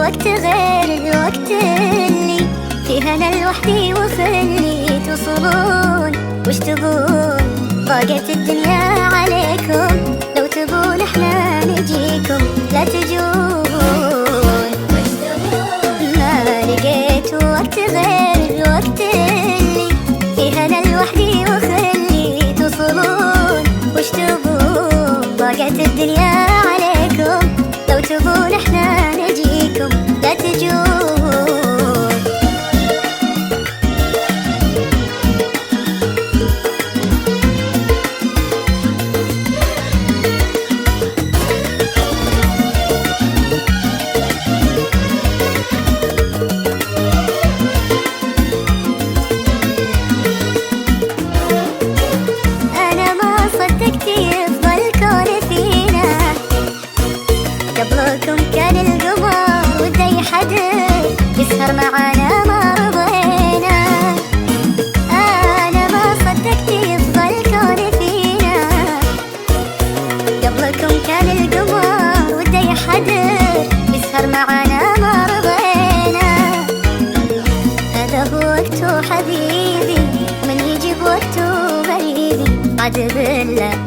وقت غير الوقت اللي فيه انا لوحدي وفلي توصلون وش تبون؟ ضاقت الدنيا عليكم، لو تبون احنا نجيكم لا تجون. وش تبون؟ ما لقيت وقت غير الوقت اللي فيه انا لوحدي وفلي توصلون وش تبون؟ ضاقت الدنيا عليكم، لو تبون احنا نجيكم لا تجون. انا ما صدقت يفضل كون فينا، قبلكم كان القمر وده يحدد يسهر معانا ما رضينا. انا ما صدقت يفضل كون فينا، قبلكم كان القمر وده يحدد يسهر معانا ما رضينا. هذا هو وقته حبيبي، من يجي بوقته غريبي عاد بالله